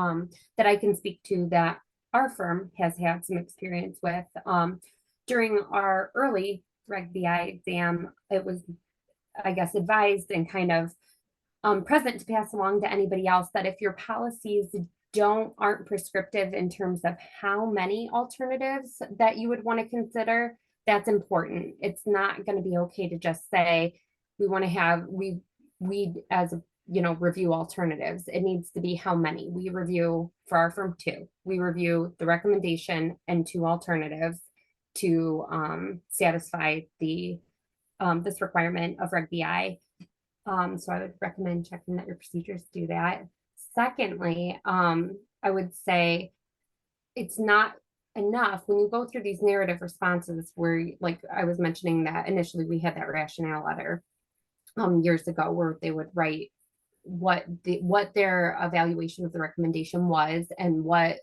that I can speak to that our firm has had some experience with. During our early Reg BI exam, it was, I guess, advised and kind of present to pass along to anybody else that if your policies aren't prescriptive in terms of how many alternatives that you would want to consider, that's important. It's not going to be okay to just say we want to have we as review alternatives. It needs to be how many. We review, for our firm, 2. We review the recommendation and 2 alternatives to satisfy this requirement of Reg BI. So I would recommend checking that your procedures do that. Secondly, I would say it's not enough when you go through these narrative responses where, like I was mentioning, that initially we had that rationale letter years ago where they would write what their evaluation of the recommendation was and what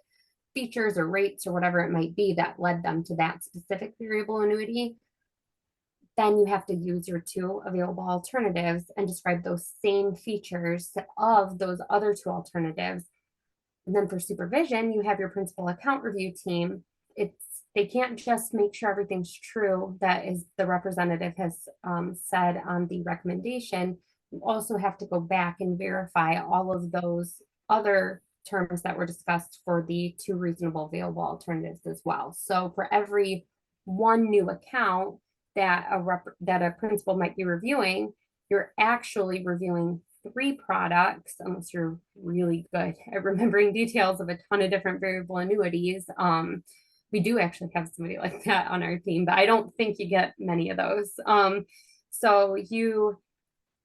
features or rates or whatever it might be that led them to that specific variable annuity. Then you have to use your 2 available alternatives and describe those same features of those other 2 alternatives. And then for supervision, you have your principal account review team. They can't just make sure everything's true that is the representative has said on the recommendation. You also have to go back and verify all of those other terms that were discussed for the 2 reasonable available alternatives as well. So for every 1 new account that a principal might be reviewing, you're actually reviewing 3 products, unless you're really good at remembering details of a ton of different variable annuities. We do actually have somebody like that on our team, but I don't think you get many of those. So you're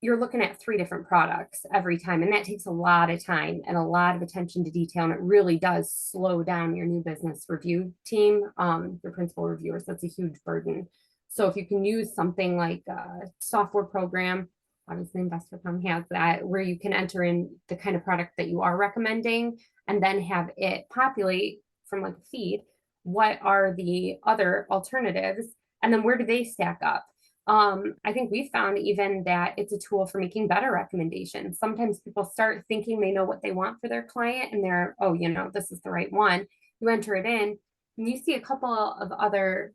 looking at 3 different products every time, and that takes a lot of time and a lot of attention to detail, and it really does slow down your new business review team, your principal reviewers. That's a huge burden. So if you can use something like a software program, obviously InvestorCOM has that, where you can enter in the kind of product that you are recommending and then have it populate from like a feed, what are the other alternatives, and then where do they stack up? I think we found even that it's a tool for making better recommendations. Sometimes people start thinking they know what they want for their client and they're, oh, this is the right one. You enter it in and you see a couple of other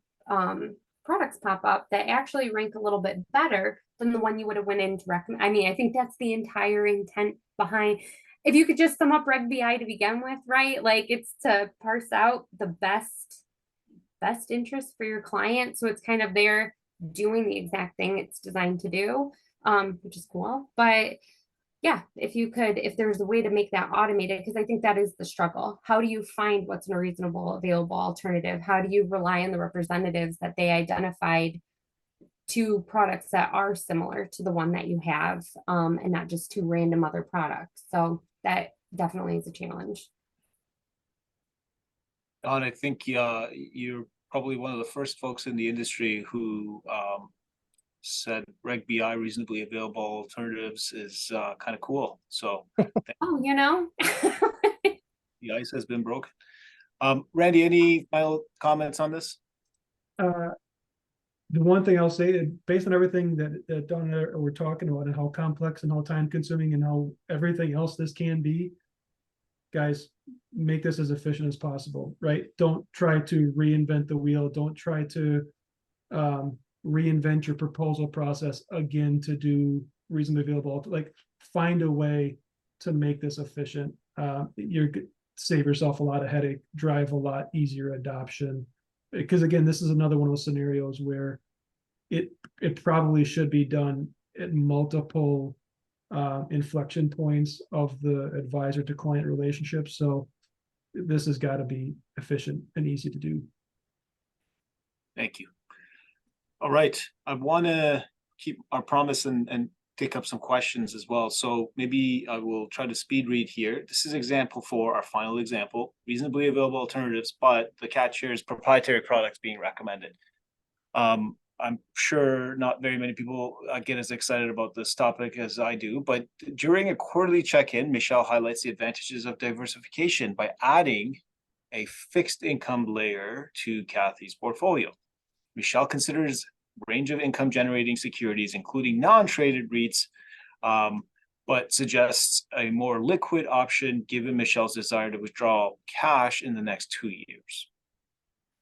products pop up that actually rank a little bit better than the one you would have went in to recommend. I mean, I think that's the entire intent behind. If you could just sum up Reg BI to begin with, right? Like, it's to parse out the best interest for your client. So it's kind of there doing the exact thing it's designed to do, which is cool. But yeah, if there's a way to make that automated, because I think that is the struggle. How do you find what's a reasonable available alternative? How do you rely on the representatives that they identified to products that are similar to the one that you have, and not just to random other products? So that definitely is a challenge. Dawn, I think you're probably one of the first folks in the industry who said Reg BI, reasonably available alternatives, is kind of cool. So Oh, the ice has been broken. Randy, any final comments on this? The one thing I'll say, based on everything that Dawn and I were talking about and how complex and how time consuming and how everything else this can be, guys, make this as efficient as possible, right? Don't try to reinvent the wheel. Don't try to reinvent your proposal process again to do reasonably available. Like, find a way to make this efficient. You're save yourself a lot of headache, drive a lot easier adoption. Because again, this is another one of those scenarios where it probably should be done at multiple inflection points of the advisor to client relationship. So this has got to be efficient and easy to do. Thank you. All right, I want to keep our promise and take up some questions as well. So maybe I will try to speed read here. This is example 4, our final example, reasonably available alternatives, but the catch here is proprietary products being recommended. I'm sure not very many people get as excited about this topic as I do, but during a quarterly check-in, Michelle highlights the advantages of diversification by adding a fixed income layer to Kathy's portfolio. Michelle considers a range of income generating securities, including non-traded REITs, but suggests a more liquid option given Michelle's desire to withdraw cash in the next 2 years.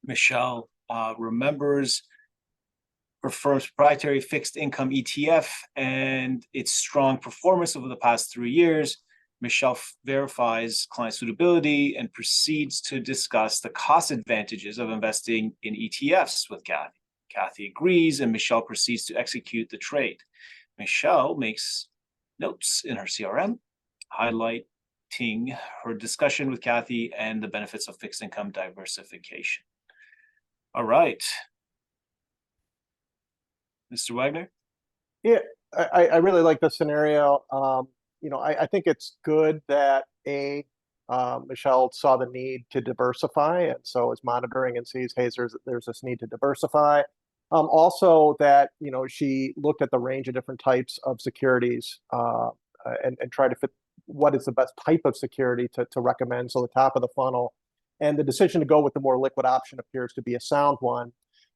Michelle remembers her firm's proprietary fixed income ETF and its strong performance over the past 3 years. Michelle verifies client suitability and proceeds to discuss the cost advantages of investing in ETFs with Kathy. Kathy agrees, and Michelle proceeds to execute the trade. Michelle makes notes in her CRM, highlighting her discussion with Kathy and the benefits of fixed income diversification. All right. Mr. Wegener? Yeah, I really like this scenario. I think it's good that Michelle saw the need to diversify, and so is monitoring and sees, hey, there's this need to diversify. Also that, she looked at the range of different types of securities and tried to fit what is the best type of security to recommend. So the top of the funnel, and the decision to go with the more liquid option appears to be a sound one.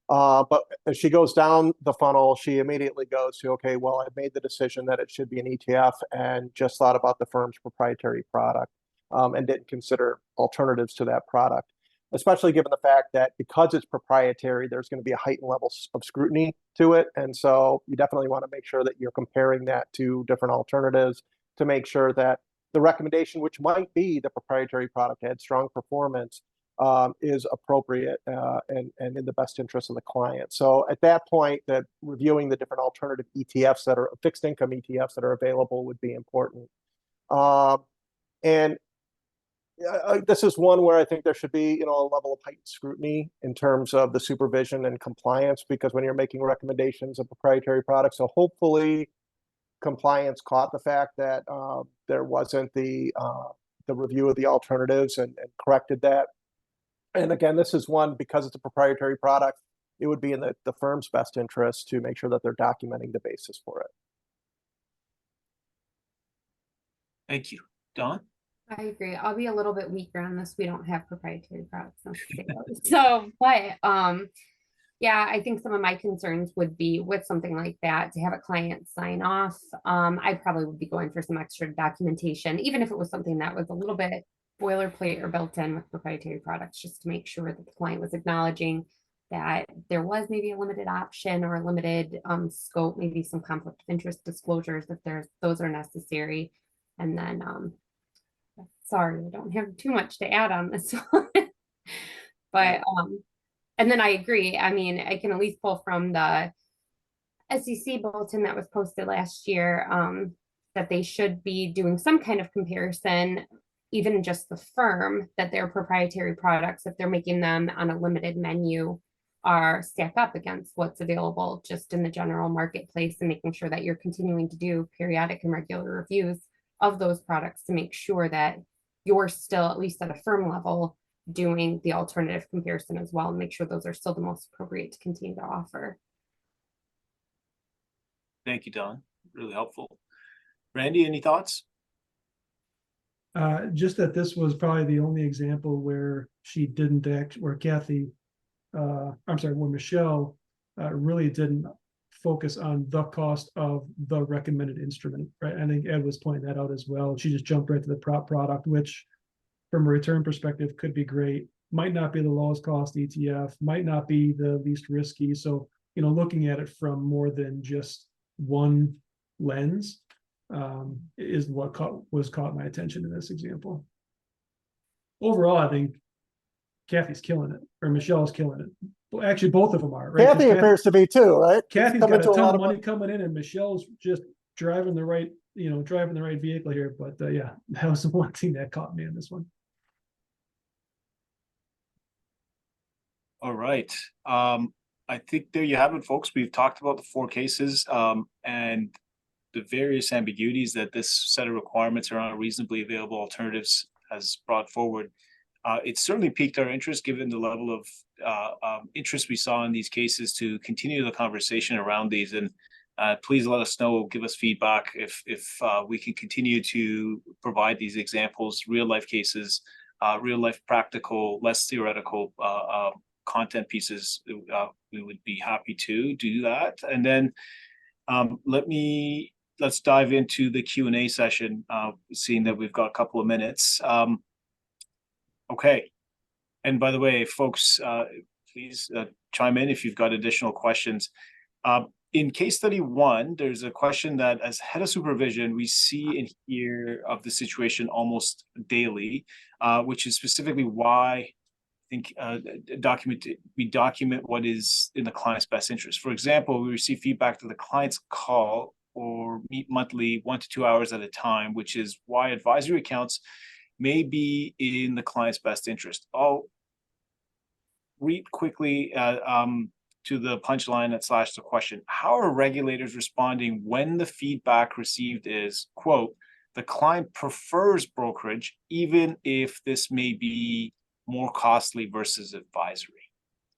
But as she goes down the funnel, she immediately goes to, okay, well, I've made the decision that it should be an ETF and just thought about the firm's proprietary product and didn't consider alternatives to that product, especially given the fact that because it's proprietary, there's going to be a heightened level of scrutiny to it. And so you definitely want to make sure that you're comparing that to different alternatives to make sure that the recommendation, which might be the proprietary product had strong performance, is appropriate and in the best interest of the client. So at that point, that reviewing the different alternative ETFs that are fixed income ETFs that are available would be important. And This is one where I think there should be, a level of heightened scrutiny in terms of the supervision and compliance, because when you're making recommendations of proprietary products, so hopefully compliance caught the fact that there wasn't the review of the alternatives and corrected that. And again, this is one, because it's a proprietary product, it would be in the firm's best interest to make sure that they're documenting the basis for it. Thank you. Dawn? I agree. I'll be a little bit weaker on this. We don't have proprietary products. So, but yeah, I think some of my concerns would be with something like that, to have a client sign off. I probably would be going for some extra documentation, even if it was something that was a little bit boilerplate or built in with proprietary products, just to make sure that the client was acknowledging that there was maybe a limited option or a limited scope, maybe some conflict of interest disclosures if those are necessary. And then sorry, I don't have too much to add on this one. But and then I agree. I mean, I can at least pull from the SEC bulletin that was posted last year that they should be doing some kind of comparison, even just the firm, that their proprietary products, if they're making them on a limited menu, are stack up against what's available just in the general marketplace, and making sure that you're continuing to do periodic and regular reviews of those products to make sure that you're still, at least at a firm level, doing the alternative comparison as well, and make sure those are still the most appropriate to continue to offer. Thank you, Dawn. Really helpful. Randy, any thoughts? Just that this was probably the only example where she didn't where Kathy, I'm sorry, where Michelle really didn't focus on the cost of the recommended instrument, right? I think Ed was pointing that out as well. She just jumped right to the prop product, which from a return perspective could be great, might not be the lowest cost ETF, might not be the least risky. So, looking at it from more than just one lens is what caught my attention in this example. Overall, I think Kathy's killing it, or Michelle's killing it. Well, actually, both of them are, right? Kathy appears to be too, right? Kathy's got a ton of money coming in, and Michelle's just driving the right vehicle here. But yeah, that was the one thing that caught me in this one. All right. I think there you have it, folks. We've talked about the 4 cases and the various ambiguities that this set of requirements around reasonably available alternatives has brought forward. It certainly piqued our interest, given the level of interest we saw in these cases, to continue the conversation around these. And please let us know, give us feedback if we can continue to provide these examples, real life cases, real life practical, less theoretical content pieces. We would be happy to do that. And then let's dive into the Q&A session, seeing that we've got a couple of minutes. Okay. And by the way, folks, please chime in if you've got additional questions. In case study 1, there's a question that, as head of supervision, we see and hear of the situation almost daily, which is specifically why I think we document what is in the client's best interest. For example, we receive feedback that the clients call or meet monthly 1 to 2 hours at a time, which is why advisory accounts may be in the client's best interest. I'll read quickly to the punchline / the question. How are regulators responding when the feedback received is, quote, the client prefers brokerage, even if this may be more costly versus advisory?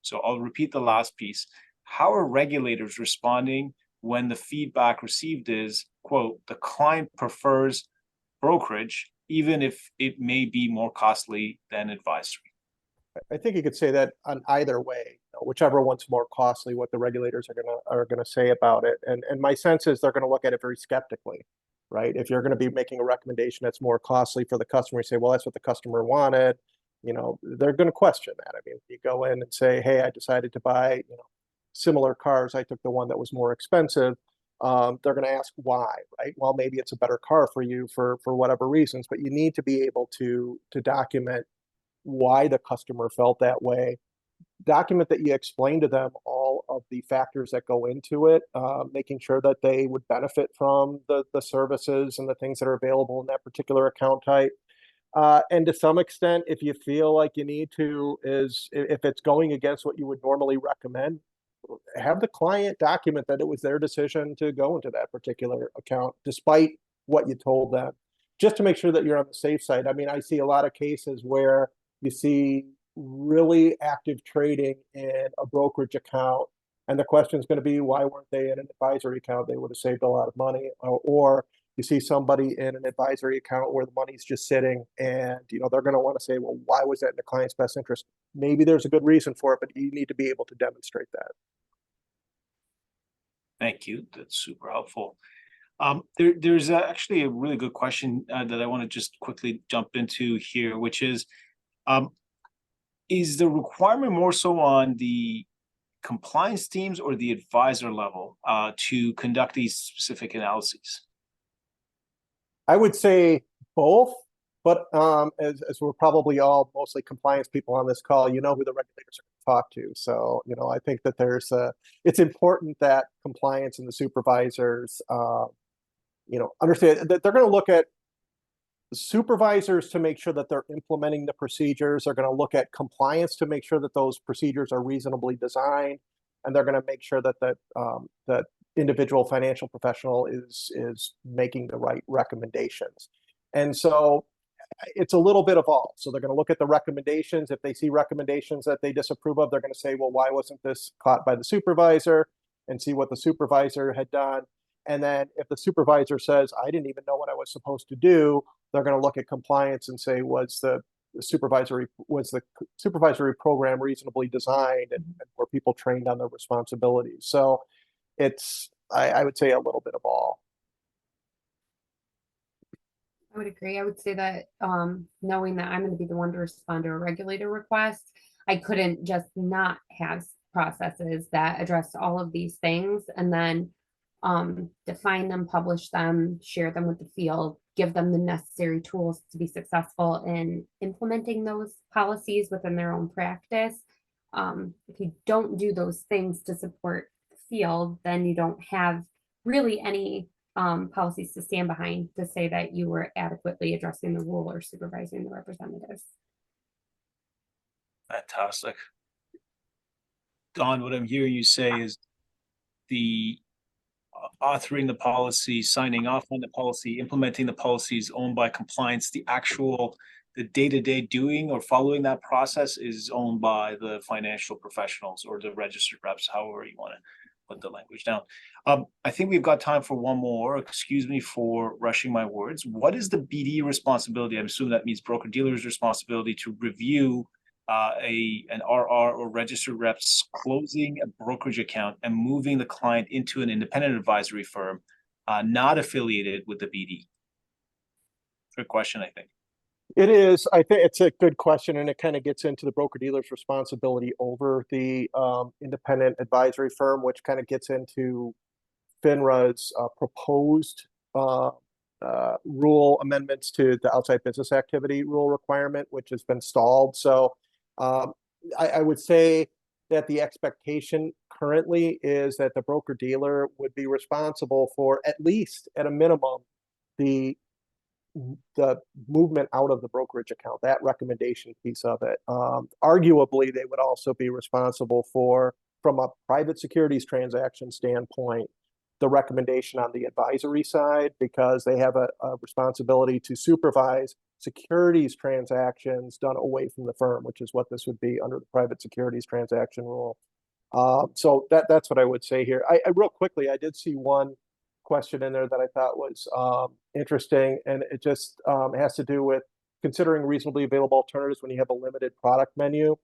So I'll repeat the last piece. How are regulators responding when the feedback received is, quote, the client prefers brokerage, even if it may be more costly than advisory? I think you could say that on either way, whichever one's more costly, what the regulators are gonna say about it. And my sense is they're gonna look at it very skeptically, right? If you're gonna be making a recommendation that's more costly for the customer, you say, well, that's what the customer wanted. They're gonna question that. I mean, you go in and say, hey, I decided to buy, similar cars. I took the one that was more expensive. They're going to ask why, right? Well, maybe it's a better car for you for whatever reasons, but you need to be able to document why the customer felt that way. Document that you explain to them all of the factors that go into it, making sure that they would benefit from the services and the things that are available in that particular account type. And to some extent, if you feel like you need to, if it's going against what you would normally recommend, have the client document that it was their decision to go into that particular account, despite what you told them, just to make sure that you're on the safe side. I mean, I see a lot of cases where you see really active trading in a brokerage account, and the question is going to be, why weren't they in an advisory account? They would have saved a lot of money. Or you see somebody in an advisory account where the money's just sitting, and they're going to want to say, well, why was that in the client's best interest? Maybe there's a good reason for it, but you need to be able to demonstrate that. Thank you. That's super helpful. There's actually a really good question that I want to just quickly jump into here, which is the requirement more so on the compliance teams or the advisor level to conduct these specific analyses? I would say both, but as we're probably all mostly compliance people on this call, you know who the regulators are going to talk to. So, I think that it's important that compliance and the supervisors, understand that they're going to look at supervisors to make sure that they're implementing the procedures. They're going to look at compliance to make sure that those procedures are reasonably designed, and they're going to make sure that that individual financial professional is making the right recommendations. And so it's a little bit of all. So they're going to look at the recommendations. If they see recommendations that they disapprove of, they're going to say, well, why wasn't this caught by the supervisor, and see what the supervisor had done. And then if the supervisor says, I didn't even know what I was supposed to do, they're going to look at compliance and say, was the supervisory program reasonably designed, and were people trained on their responsibilities? So I would say a little bit of all. I would agree. I would say that knowing that I'm going to be the one to respond to a regulator request, I couldn't just not have processes that address all of these things, and then define them, publish them, share them with the field, give them the necessary tools to be successful in implementing those policies within their own practice. If you don't do those things to support the field, then you don't have really any policies to stand behind to say that you were adequately addressing the rule or supervising the representatives. Fantastic. Dawn, what I'm hearing you say is the authoring the policy, signing off on the policy, implementing the policies owned by compliance, the day-to-day doing or following that process is owned by the financial professionals or the registered reps, however you want to put the language down. I think we've got time for one more. Excuse me for rushing my words. What is the BD responsibility? I'm assuming that means broker-dealer's responsibility to review an RR or registered reps closing a brokerage account and moving the client into an independent advisory firm not affiliated with the BD? Good question, I think. It is. I think it's a good question, and it kind of gets into the broker-dealer's responsibility over the independent advisory firm, which kind of gets into FINRA's proposed rule amendments to the outside business activity rule requirement, which has been stalled. So I would say that the expectation currently is that the broker-dealer would be responsible for, at least at a minimum, the movement out of the brokerage account, that recommendation piece of it. Arguably, they would also be responsible for, from a private securities transaction standpoint, the recommendation on the advisory side, because they have a responsibility to supervise securities transactions done away from the firm, which is what this would be under the private securities transaction rule. So that's what I would say here. I real quickly, I did see one question in there that I thought was interesting, and it just has to do with considering reasonably available alternatives when you have a limited product menu.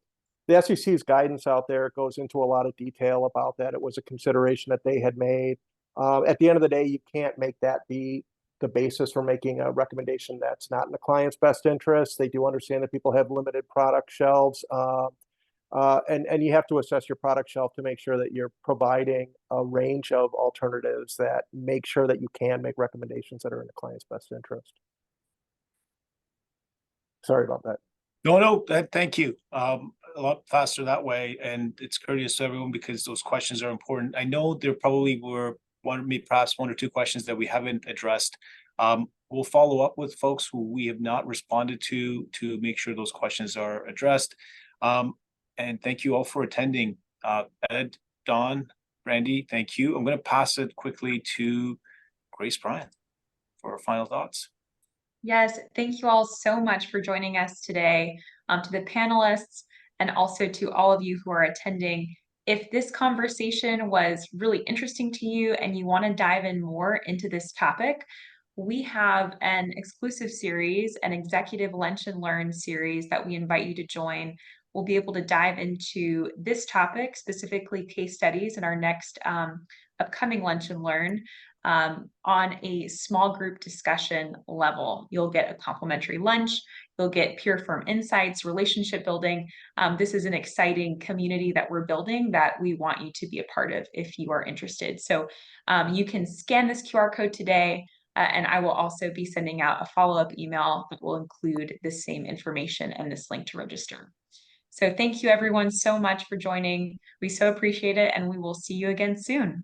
The SEC's guidance out there goes into a lot of detail about that. It was a consideration that they had made. At the end of the day, you can't make that be the basis for making a recommendation that's not in the client's best interest. They do understand that people have limited product shelves, and you have to assess your product shelf to make sure that you're providing a range of alternatives that make sure that you can make recommendations that are in the client's best interest. Sorry about that. No, thank you. A lot faster that way, and it's courteous to everyone because those questions are important. I know there probably were perhaps one or two questions that we haven't addressed We'll follow up with folks who we have not responded to make sure those questions are addressed. And thank you all for attending. Ed, Dawn, Randy, thank you. I'm going to pass it quickly to Grace Bryant for our final thoughts. Yes, thank you all so much for joining us today, to the panelists, and also to all of you who are attending. If this conversation was really interesting to you and you want to dive in more into this topic, we have an exclusive series, an executive lunch and learn series that we invite you to join. We'll be able to dive into this topic, specifically case studies, in our next upcoming lunch and learn on a small group discussion level. You'll get a complimentary lunch. You'll get peer firm insights, relationship building. This is an exciting community that we're building that we want you to be a part of if you are interested. So you can scan this QR code today. And I will also be sending out a follow-up email that will include the same information and this link to register. So thank you everyone so much for joining. We so appreciate it, and we will see you again soon.